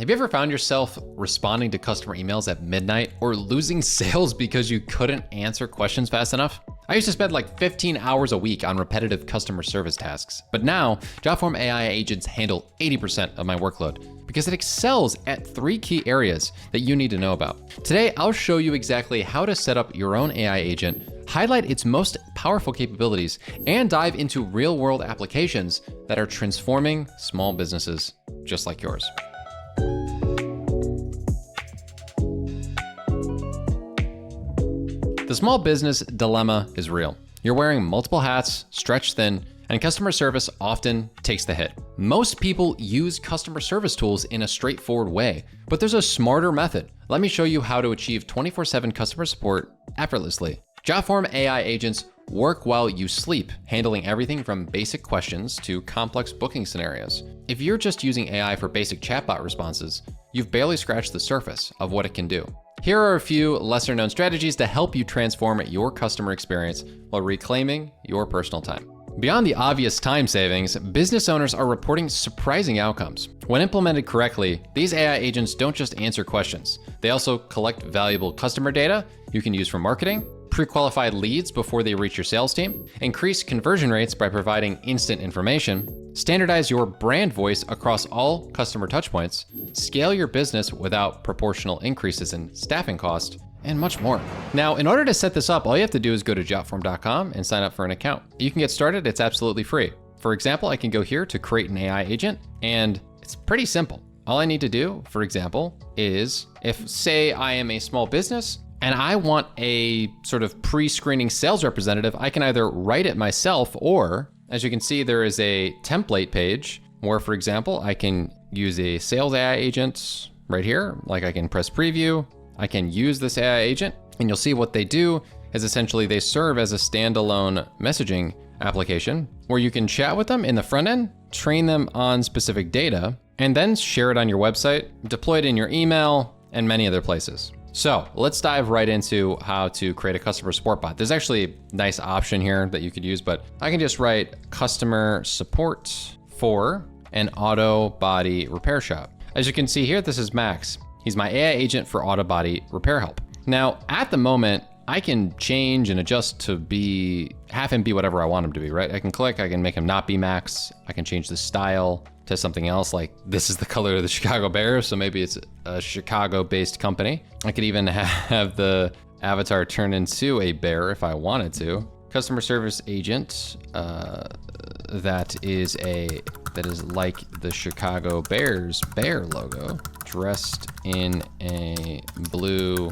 Have you ever found yourself responding to customer emails at midnight or losing sales because you couldn't answer questions fast enough? I used to spend like 15 hours a week on repetitive customer service tasks, but now Jotform AI agents handle 80% of my workload because it excels at 3 key areas that you need to know about. Today, I'll show you exactly how to set up your own AI agent, highlight its most powerful capabilities, and dive into real-world applications that are transforming small businesses just like yours. The small business dilemma is real. You're wearing multiple hats, stretched thin, and customer service often takes the hit. Most people use customer service tools in a straightforward way, but there's a smarter method. Let me show you how to achieve 24/7 customer support effortlessly. Jotform AI agents work while you sleep, handling everything from basic questions to complex booking scenarios. If you're just using AI for basic chatbot responses, you've barely scratched the surface of what it can do. Here are a few lesser known strategies to help you transform your customer experience while reclaiming your personal time. Beyond the obvious time savings, business owners are reporting surprising outcomes. When implemented correctly, these AI agents don't just answer questions. They also collect valuable customer data you can use for marketing, pre-qualified leads before they reach your sales team, increase conversion rates by providing instant information, standardize your brand voice across all customer touchpoints, scale your business without proportional increases in staffing cost, and much more. Now, in order to set this up, all you have to do is go to jotform.com and sign up for an account. You can get started, it's absolutely free. For example, I can go here to create an AI agent, and it's pretty simple. All I need to do, for example, is if, say, I am a small business, and I want a sort of pre-screening sales representative, I can either write it myself or, as you can see, there is a template page where, for example, I can use a sales AI agent right here. Like I can press preview, I can use this AI agent, and you'll see what they do is essentially they serve as a standalone messaging application where you can chat with them in the front end, train them on specific data, and then share it on your website, deploy it in your email, and many other places. So let's dive right into how to create a customer support bot. There's actually a nice option here that you could use, but I can just write customer support for an auto body repair shop. As you can see here, this is Max. He's my AI agent for auto body repair help. Now, at the moment, I can change and adjust to have him be whatever I want him to be, right? I can click, I can make him not be Max. I can change the style to something else, like this is the color of the Chicago Bears, so maybe it's a Chicago-based company. I could even have the avatar turn into a bear if I wanted to. Customer service agent that is like the Chicago Bears bear logo, dressed in a blue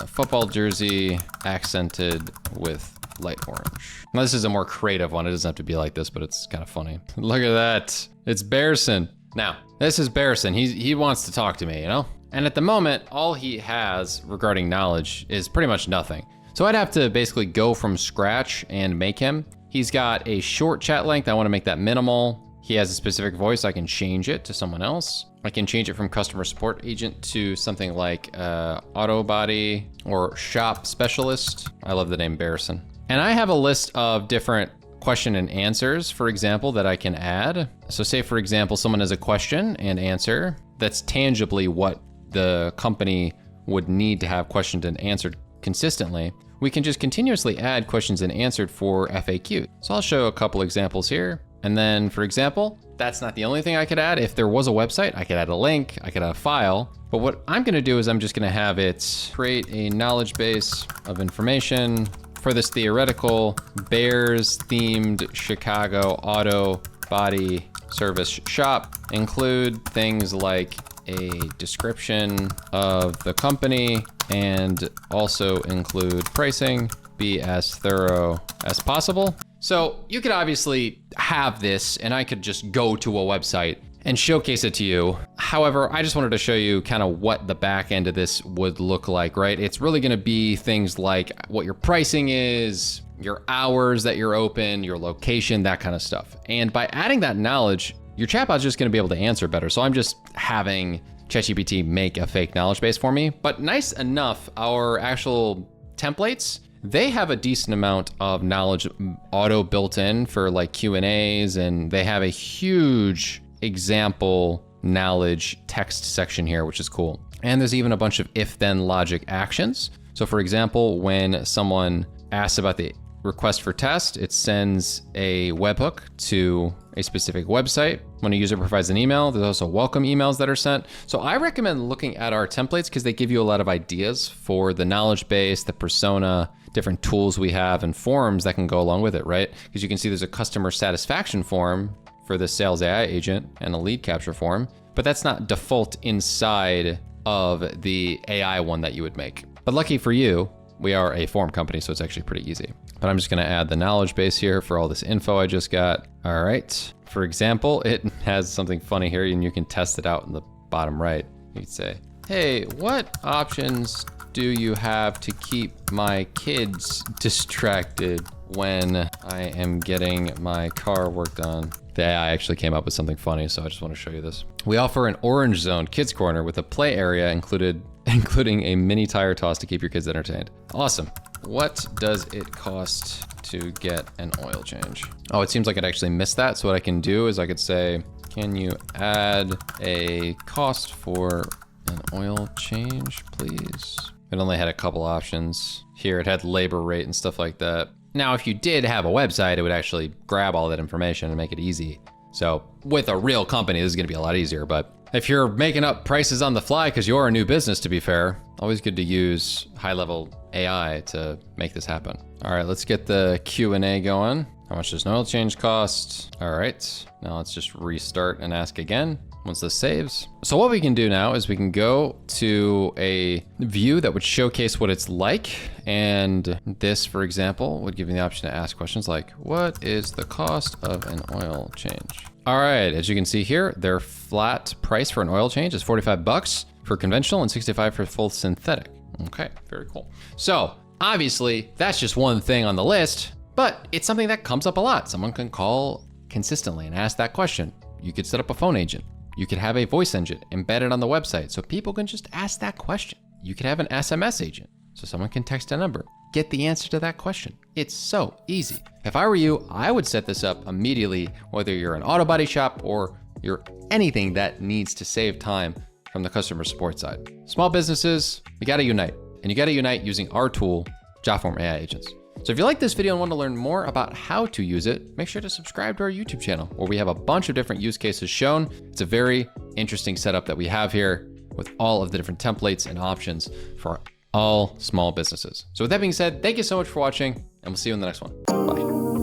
football jersey, accented with light orange. Now, this is a more creative one. It doesn't have to be like this, but it's kind of funny. Look at that. It's Barrison. Now, this is Barrison. He wants to talk to me, you know? And at the moment, all he has regarding knowledge is pretty much nothing. So I'd have to basically go from scratch and make him. He's got a short chat length. I want to make that minimal. He has a specific voice. I can change it to someone else. I can change it from customer support agent to something like auto body or shop specialist. I love the name Barrison. And I have a list of different question and answers, for example, that I can add. So say, for example, someone has a question and answer that's tangibly what the company would need to have questioned and answered consistently. We can just continuously add questions and answered for FAQ. So I'll show a couple examples here. And then, for example, that's not the only thing I could add. If there was a website, I could add a link, I could add a file. But what I'm gonna do is I'm just gonna have it create a knowledge base of information for this theoretical Bears themed Chicago auto body service shop. Include things like a description of the company and also include pricing. Be as thorough as possible. So you could obviously have this and I could just go to a website and showcase it to you. However, I just wanted to show you kind of what the back end of this would look like, right? It's really gonna be things like what your pricing is, your hours that you're open, your location, that kind of stuff. And by adding that knowledge, your chatbot's just gonna be able to answer better. So I'm just having ChatGPT make a fake knowledge base for me. But nice enough, our actual templates, they have a decent amount of knowledge auto built in for like Q&As, and they have a huge example knowledge text section here, which is cool. And there's even a bunch of if-then logic actions. So for example, when someone asks about the request for test, it sends a webhook to a specific website. When a user provides an email, there's also welcome emails that are sent. So I recommend looking at our templates because they give you a lot of ideas for the knowledge base, the persona, different tools we have, and forms that can go along with it, right? Because you can see there's a customer satisfaction form for the sales AI agent and a lead capture form, but that's not default inside of the AI one that you would make. But lucky for you, we are a form company, so it's actually pretty easy. But I'm just gonna add the knowledge base here for all this info I just got. All right, for example, it has something funny here and you can test it out in the bottom right. You can say, hey, what options do you have to keep my kids distracted when I am getting my car worked on? The AI actually came up with something funny, so I just want to show you this. We offer an orange zone kids corner with a play area including a mini tire toss to keep your kids entertained. Awesome. What does it cost to get an oil change? Oh, it seems like it actually missed that. So what I can do is I could say, can you add a cost for an oil change, please? It only had a couple options. Here it had labor rate and stuff like that. Now, if you did have a website, it would actually grab all that information and make it easy. So with a real company, this is gonna be a lot easier, but if you're making up prices on the fly because you're a new business, to be fair, always good to use high-level AI to make this happen. All right, let's get the Q&A going. How much does an oil change cost? All right, now let's just restart and ask again once this saves. So what we can do now is we can go to a view that would showcase what it's like. And this, for example, would give you the option to ask questions like, what is the cost of an oil change? All right, as you can see here, their flat price for an oil change is 45 bucks for conventional and 65 for full synthetic. Okay, very cool. So obviously that's just one thing on the list, but it's something that comes up a lot. Someone can call consistently and ask that question. You could set up a phone agent. You could have a voice engine embedded on the website so people can just ask that question. You could have an SMS agent so someone can text a number, get the answer to that question. It's so easy. If I were you, I would set this up immediately, whether you're an auto body shop or you're anything that needs to save time from the customer support side. Small businesses, you gotta unite, and you gotta unite using our tool, Jotform AI Agents. So if you like this video and want to learn more about how to use it, make sure to subscribe to our YouTube channel where we have a bunch of different use cases shown. It's a very interesting setup that we have here with all of the different templates and options for all small businesses. So with that being said, thank you so much for watching and we'll see you in the next one. Bye.